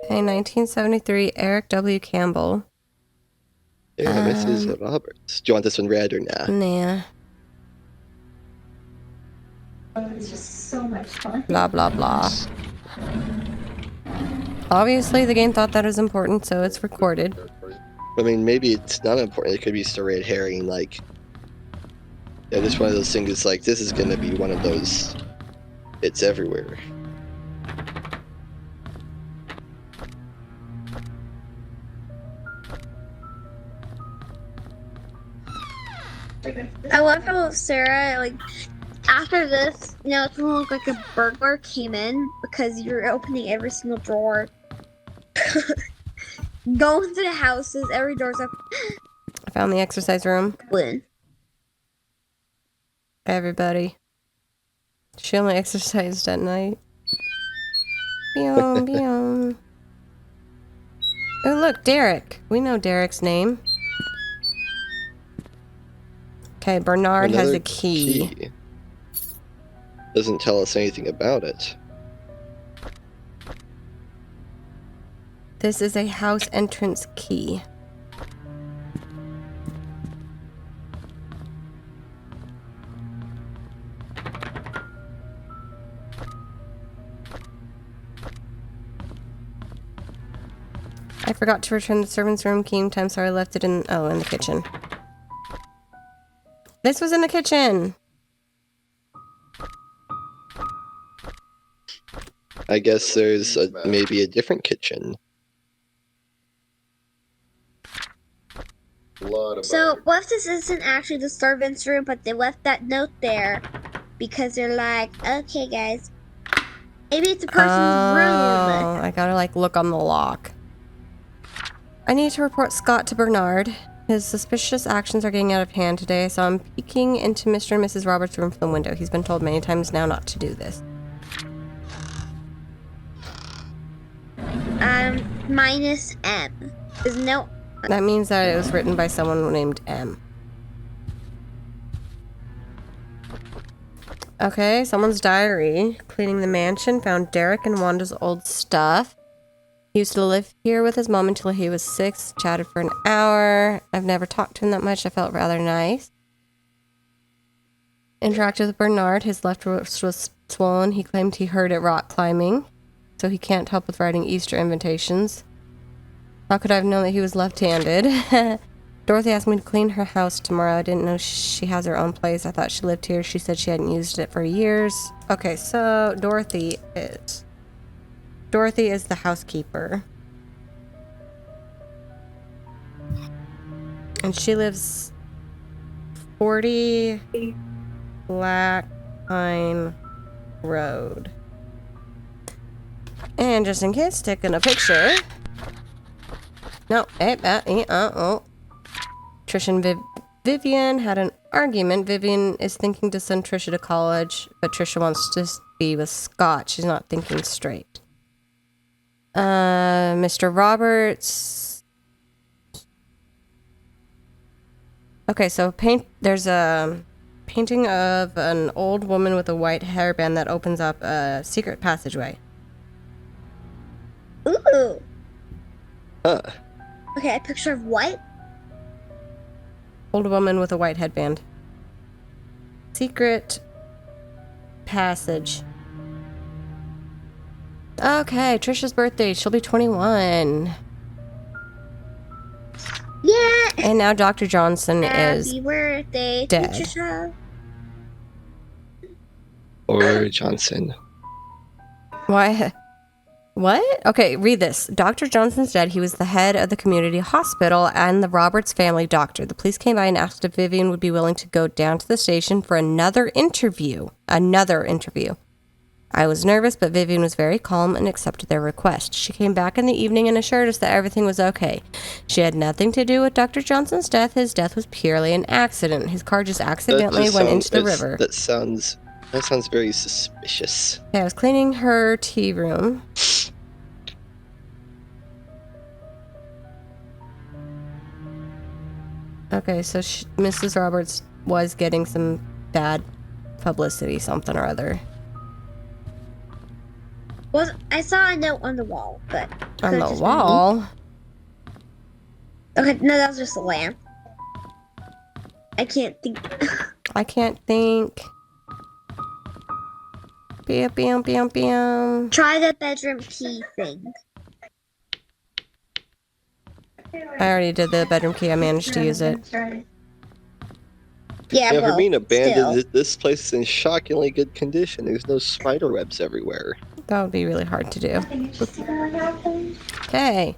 Okay, 1973, Eric W. Campbell. Yeah, Mrs. Roberts. Do you want this one read or nah? Nah. It's just so much fun. Blah, blah, blah. Obviously, the game thought that was important, so it's recorded. I mean, maybe it's not important. It could be just a red herring. Like, yeah, just one of those things. Like, this is gonna be one of those. It's everywhere. I love how Sarah, like, after this, you know, it's gonna look like a burglar came in because you're opening every single drawer. Going to the houses, every door's open. I found the exercise room. Balloon. Everybody. She only exercised at night. Beom, beom. Oh, look, Derek. We know Derek's name. Okay, Bernard has Another a key. Doesn't tell us anything about it. This is a house entrance key. I forgot to return the servant's room key. I'm sorry, I left it in the kitchen. This was in the kitchen. I guess there's maybe a different kitchen. So, what if this isn't actually the servant's room, but they left that note there because they're like, okay, guys, maybe it's a person's room. I gotta, like, look on the lock. I need to report Scott to Bernard. His suspicious actions are getting out of hand today, so I'm peeking into Mr. and Mrs. Roberts' room from the window. He's been told many times now not to do this. Minus M. There's no... That means that it was written by someone named M. Okay, someone's diary. Cleaning the mansion, found Derek and Wanda's old stuff. He used to live here with his mom until he was 6. Chatted for an hour. I've never talked to him that much. I felt rather nice. Interacted with Bernard. His left wrist was swollen. He claimed he heard it rock climbing, so he can't help with writing Easter invitations. How could I have known that he was left-handed? Dorothy asked me to clean her house tomorrow. I didn't know she has her own place. I thought she lived here. She said she hadn't used it for years. Okay, so Dorothy is the housekeeper. And she lives 40 Black Pine Road. And just in case, taking a picture. No, Trish and Vivian had an argument. Vivian is thinking to send Trisha to college, but Trisha wants to be with Scott. She's not thinking straight. Mr. Roberts. Okay, so there's a painting of an old woman with a white hairband that opens up a secret passageway. Ooh. Huh. Okay, a picture of what? Old woman with a white headband. Secret passage. Okay, Trisha's birthday. She'll be 21. Yeah. And now Dr. Johnson is Happy birthday, dead. Trisha. Or Johnson. Why? What? Okay, read this. Dr. Johnson's dead. He was the head of the community hospital and the Roberts family doctor. The police came by and asked if Vivian would be willing to go down to the station for another interview. I was nervous, but Vivian was very calm and accepted their request. She came back in the evening and assured us that everything was okay. She had nothing to do with Dr. Johnson's death. His death was purely an accident. His car just accidentally went into the river. That sounds very suspicious. Okay, I was cleaning her tea room. Okay, so Mrs. Roberts was getting some bad publicity, something or other. Well, I saw a note on the wall, but On the wall? Okay, no, that was just a lamp. I can't think. I can't think. Bam, bam, bam, bam. Try the bedroom key thing. I already did the bedroom key. I managed to use it. Yeah, For well, being abandoned, still. this place is in shockingly good condition. There's no spider webs everywhere. That would be really hard to do. Okay.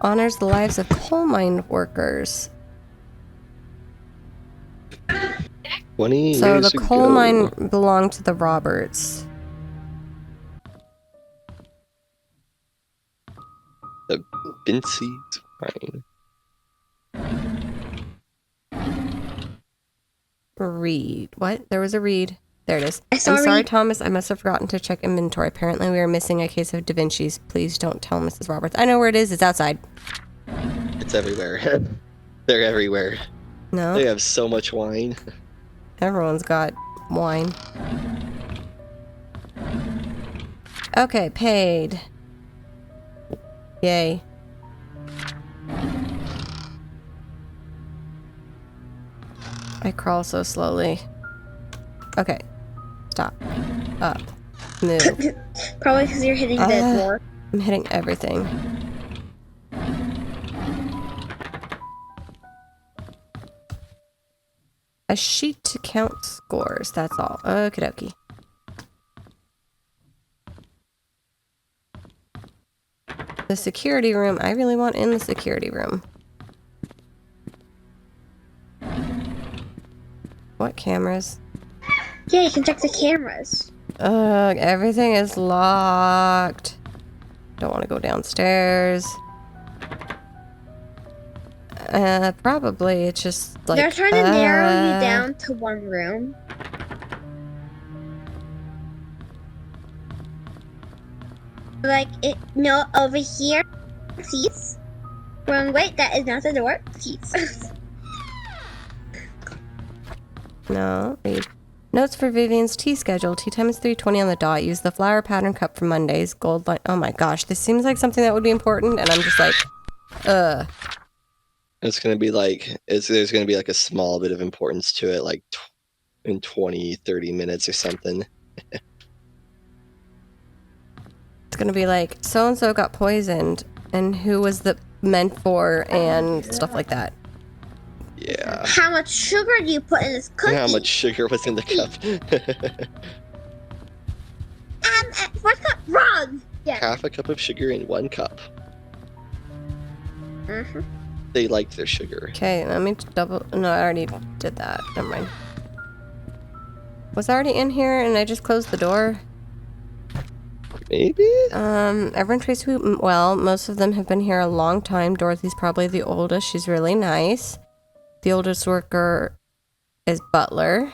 Honors the lives of coal mine workers. 20 So years the coal ago. mine belonged to the Roberts. The Bincy's fine. Reed. What? There was a Reed. There it is. I saw I'm sorry, Reed. Thomas. I must have forgotten to check inventory. Apparently, we are missing a case of Da Vinci's. Please don't tell Mrs. Roberts. I know where it is. It's outside. It's everywhere. They're everywhere. No? They have so much wine. Everyone's got wine. Okay, paid. Yay. I crawl so slowly. Okay. Stop. Up. Move. Probably because you're hitting the door. I'm hitting everything. A sheet to count scores, that's all. Okie dokie. The security room, I really want in the security room. What cameras? Yeah, you can check the cameras. Ugh, everything is locked. Don't want to go downstairs. Probably it's just like They're trying to narrow you down to one room. Like it, no, over here, please. Wrong, wait, that is not the door, please. No, read. Notes for Vivian's tea schedule. Tea time is 3:20 on the dot. Use the flower pattern cup for Mondays. Gold line. Oh my gosh, this seems like something that would be important, and I'm just like, It's gonna be like there's gonna be like a small bit of importance to it, like in 20-30 minutes or something. It's gonna be like so and so got poisoned, and who was the meant for, and stuff like that. Yeah. How much sugar do you put in this cookie? How much sugar was in the cup? What's that wrong? Yeah. Half a cup of sugar in 1 cup. Mm-hmm. They liked their sugar. Okay, let me double. No, I already did that. Never mind. Was I already in here and I just closed the door? Maybe? Everyone treats me well. Most of them have been here a long time. Dorothy's probably the oldest. She's really nice. The oldest worker is Butler.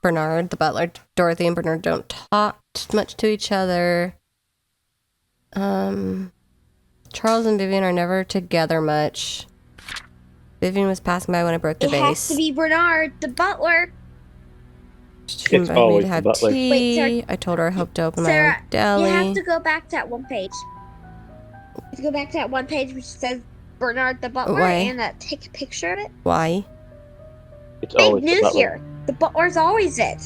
Bernard, the butler. Dorothy and Bernard don't talk much to each other. Charles and Vivian are never together much. Vivian was passing by when I broke the It vase. has to be Bernard, the butler. She It's invited me always to the have butler. tea. Wait, Sarah- I told her I hoped to open Sarah, my own deli. you have to go back to that one page. You have to go back to that one page which says Bernard, the butler, Why? and take a picture of it. Why? It's Big always the news butler. here. The butler's always it.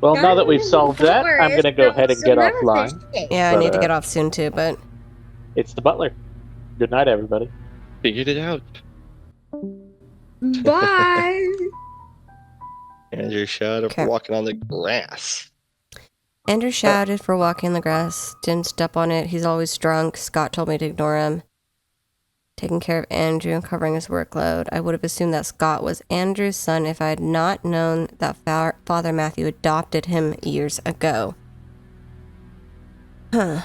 Well, Now now that who we've the solved that, butler I'm is, gonna go ahead and they'll get never offline. finish the case. Yeah, I But, need to get off soon too, but It's the butler. Good night, everybody. Figured it out. Bye. And you're shouted Okay. for walking on the grass. Andrew shouted for walking in the grass. Didn't step on it. He's always drunk. Scott told me to ignore him. taking care of Andrew and covering his workload. I would have assumed that Scott was Andrew's son if I had not known that Father Matthew adopted him years ago. Huh.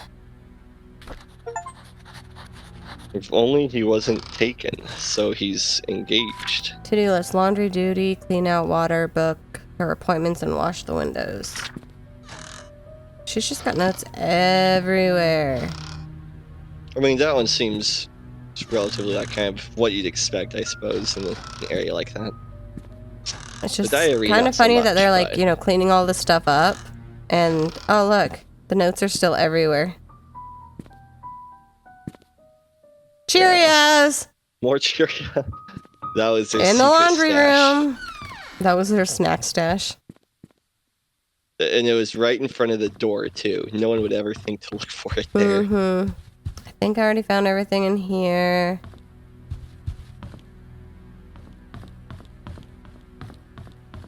If only he wasn't taken, so he's engaged. To-do list: laundry duty, clean out water, book her appointments, and wash the windows. She's just got notes everywhere. I mean, that one seems relatively like kind of what you'd expect, I suppose, in an area like that. It's just diary, kind not of so funny that much, they're like, but- you know, cleaning all this stuff up. And, oh look, the notes are still everywhere. Cheerios! More Cheerios. That was their In the secret laundry stash. room. That was their snack stash. And it was right in front of the door, too. No one would ever think to look for it there. Mm-hmm. I think I already found everything in here.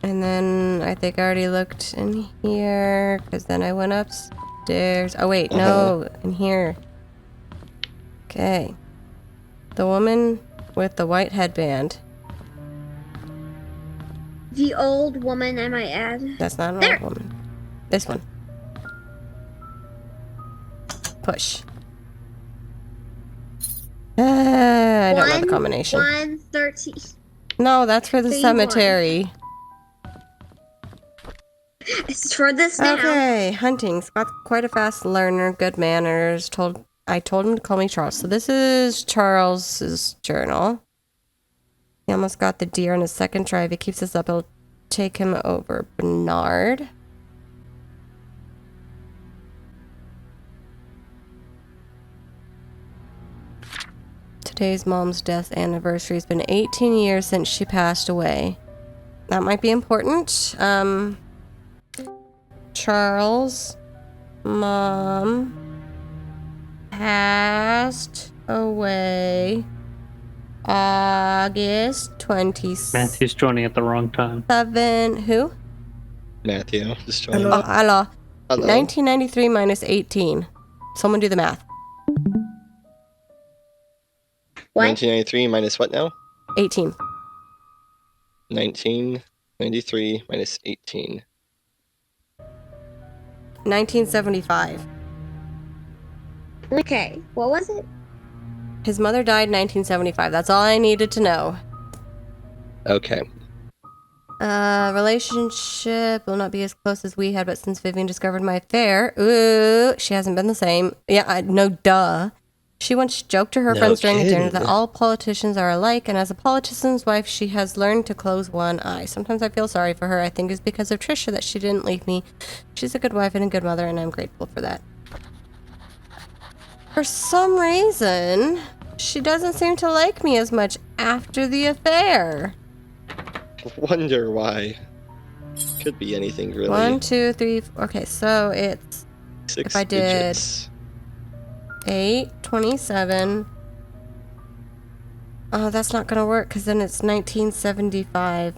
And then I think I already looked in here, because then I went upstairs. Oh wait, no, in here. Okay. The woman with the white headband. The old woman, I might add. That's not an There. old woman. This one. Push. I don't know the combination. 113. No, that's for the 31. cemetery. It's for this now. Okay, hunting. Scott's quite a fast learner, good manners. I told him to call me Charles. So this is Charles's journal. He almost got the deer on his second try. If he keeps this up, it'll take him over. Bernard. Today's mom's death anniversary. It's been 18 years since she passed away. That might be important. Charles' mom passed away August 27. Matthew's joining at the wrong time. Who? Matthew, just trying Oh, hello. Hello. 1993 minus 18. Someone do the math. What? 1993 minus what now? 18. 1993 minus 18. 1975. Okay, what was it? His mother died in 1975. That's all I needed to know. Okay. Relationship will not be as close as we had, but since Vivian discovered my affair, ooh, she hasn't been the same. Yeah, no duh. She once joked to her No friends during a dinner kidding. that all politicians are alike, and as a politician's wife, she has learned to close one eye. Sometimes I feel sorry for her. I think it's because of Trisha that she didn't leave me. She's a good wife and a good mother, and I'm grateful for that. For some reason, she doesn't seem to like me as much after the affair. Wonder why. Could be anything really. 1, 2, 3, 4. Okay, so it's 6 if I did- digits. 8, 27. Oh, that's not gonna work because then it's 1975.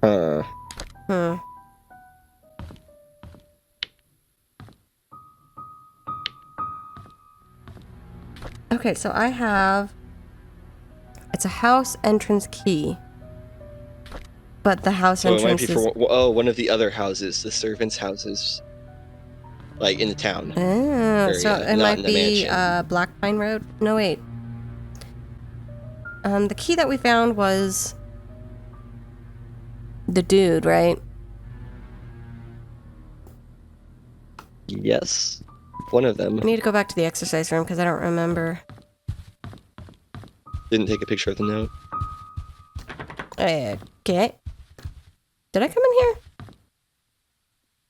Huh. Okay, so I have... It's a house entrance key. But the house So it might entrance be is... for one of the other houses, the servants' houses. Like in the town. Oh, so area, it not might in the be mansion. Black Pine Road. No, wait. The key that we found was the dude, right? Yes. One of them. I need to go back to the exercise room because I don't remember. Didn't take a picture of the note. Okay. Did I come in here?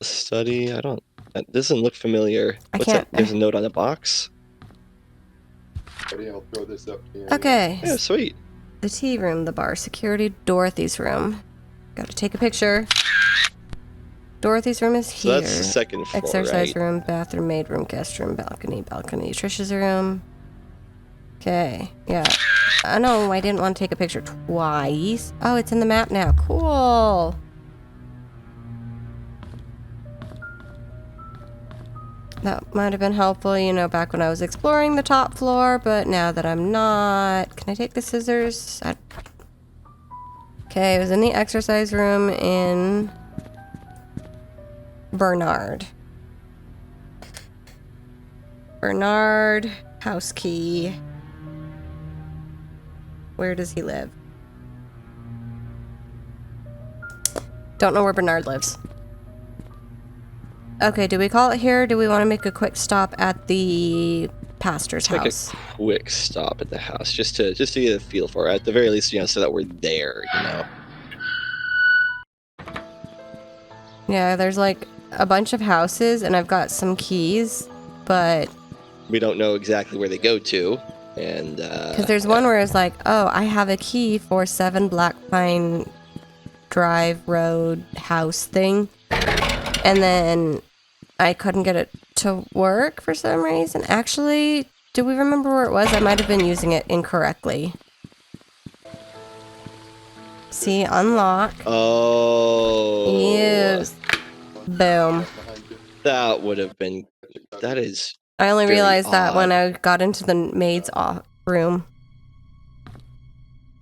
Study, I don't... That doesn't look familiar. I What's can't- that? There's a note on a box? I'll throw this up here. Okay. Yeah, sweet. The tea room, the bar, security, Dorothy's room. Gotta take a picture. Dorothy's room is So here. that's the second floor, Exercise right? room, bathroom, maid room, guest room, balcony. Trisha's room. Okay, yeah. I know I didn't want to take a picture twice. Oh, it's in the map now. Cool. That might have been helpful, you know, back when I was exploring the top floor, but now that I'm not... Can I take the scissors? Okay, it was in the exercise room in Bernard. Bernard, house key. Where does he live? Don't know where Bernard lives. Okay, do we call it here, or do we want to make a quick stop at the pastor's house? Make a quick stop at the house, just to get a feel for it. At the very least, you know, so that we're there, you know. Yeah, there's like a bunch of houses, and I've got some keys, but we don't know exactly where they go to, and because there's one where it's like, oh, I have a key for 7 Black Pine Drive Road house thing, and then I couldn't get it to work for some reason. Actually, do we remember where it was? I might have been using it incorrectly. See, unlock. Oh. Use. Boom. That would have been... That is... I only very realized that odd. when I got into the maid's room.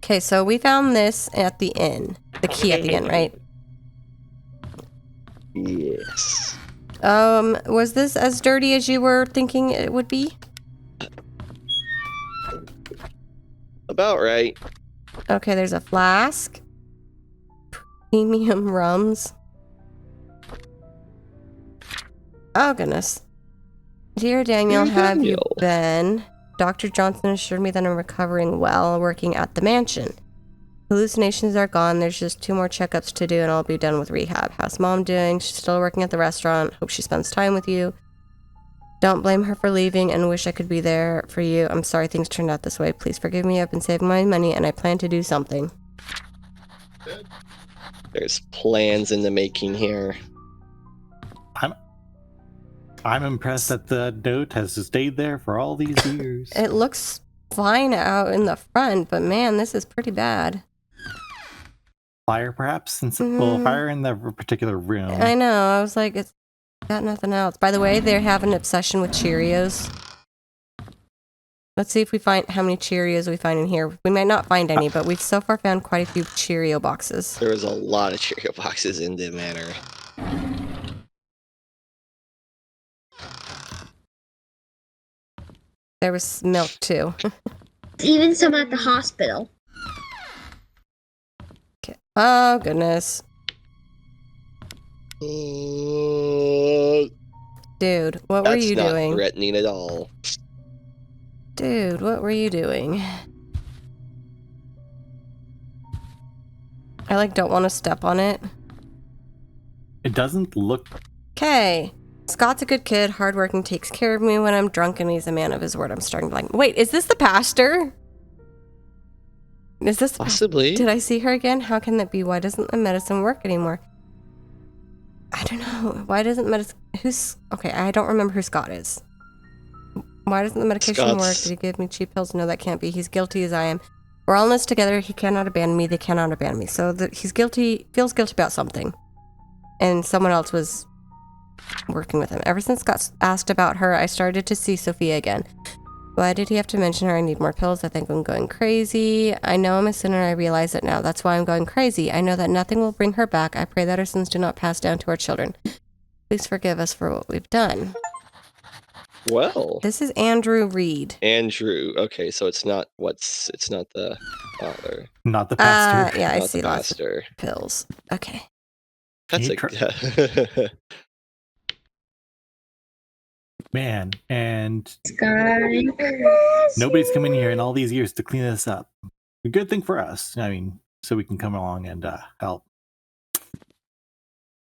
Okay, so we found this at the inn. The key at the inn, right? Yes. Was this as dirty as you were thinking it would be? About right. Okay, there's a flask. Premium rums. Oh, goodness. Dear Daniel, Dear have you Daniel. been? Dr. Johnson assured me that I'm recovering well, working at the mansion. Hallucinations are gone. There's just 2 more checkups to do and I'll be done with rehab. How's Mom doing? She's still working at the restaurant. Hope she spends time with you. Don't blame her for leaving and wish I could be there for you. I'm sorry things turned out this way. Please forgive me. I've been saving my money and I plan to do something. There's plans in the making here. I'm impressed that the note has stayed there for all these years. It looks fine out in the front, but man, this is pretty bad. Fire, perhaps? Since well, fire in the particular room. I know. I was like, it's got nothing else. By the way, they have an obsession with Cheerios. Let's see if we find how many Cheerios we find in here. We might not find any, but we've so far found quite a few Cheerio boxes. There was a lot of Cheerio boxes in the manor. There was milk too. Even some at the hospital. Okay. Oh, goodness. Dude, what were you doing? That's not threatening at all. Dude, what were you doing? I like don't want to step on it. It doesn't look... Okay. Scott's a good kid, hardworking, takes care of me when I'm drunk, and he's a man of his word. I'm starting to like... Wait, is this the pastor? Is this... Possibly. Did I see her again? How can that be? Why doesn't the medicine work anymore? I don't know. Why doesn't medicine... Who's... Okay, I don't remember who Scott is. Why doesn't the medication work? Did he give me cheap pills? No, that can't be. He's guilty as I am. We're all in this together. He cannot abandon me. They cannot abandon me. So he's guilty... Feels guilty about something. And someone else was... working with him. Ever since Scott asked about her, I started to see Sophia again. Why did he have to mention her? I need more pills. I think I'm going crazy. I know I'm a sinner. I realize it now. That's why I'm going crazy. I know that nothing will bring her back. I pray that our sins do not pass down to our children. Please forgive us for what we've done. Well. This is Andrew Reed. Andrew. Okay, so it's not the father. Not the pastor. Yeah, I Not see the lots of pastor. pills. Okay. That's a... Man, and Sky. nobody's come in here in all these years to clean this up. A good thing for us. I mean, so we can come along and help.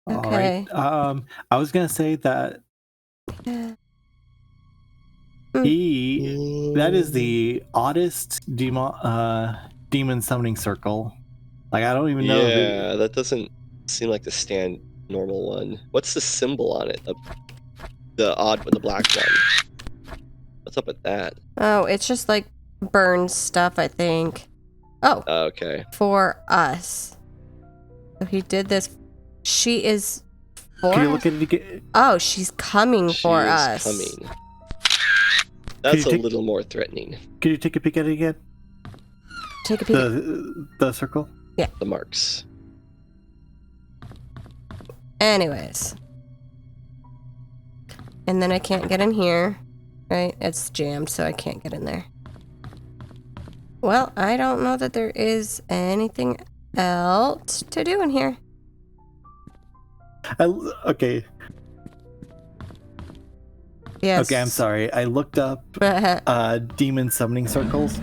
Okay. All right. I was gonna say that that is the oddest demon summoning circle. Like, I don't even know. Yeah, that doesn't seem like the normal one. What's the symbol on it? The odd one, the black one. What's up with that? Oh, it's just like burn stuff, I think. Oh. Okay. For us. So he did this. She is For Can you us? look at it again? Oh, she's coming She for is us. coming. That's you a take- little more threatening. Can you take a peek at it again? Take a peek. The circle? The marks. Anyways. And then I can't get in here. Right? It's jammed, so I can't get in there. Well, I don't know that there is anything else to do in here. Okay. Yes. Okay, I'm sorry. I looked up demon summoning circles,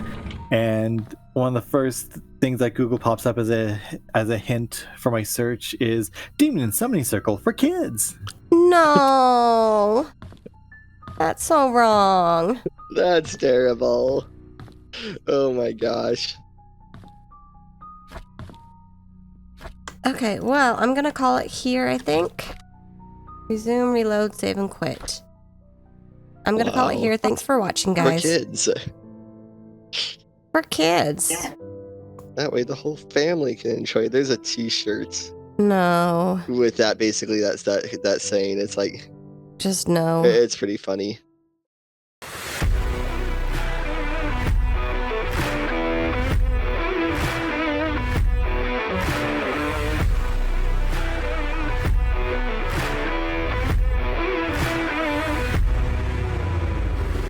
and one of the first things that Google pops up as a hint for my search is demon summoning circle for kids. No. That's so wrong. That's terrible. Oh my gosh. Okay, well, I'm gonna call it here, I think. Resume, reload, save, and quit. I'm gonna call it Wow. here. Thanks for watching, For guys. kids. For kids. That way the whole family can enjoy. There's a t-shirt No. with that, basically that's that saying. It's like, Just no. it's pretty funny.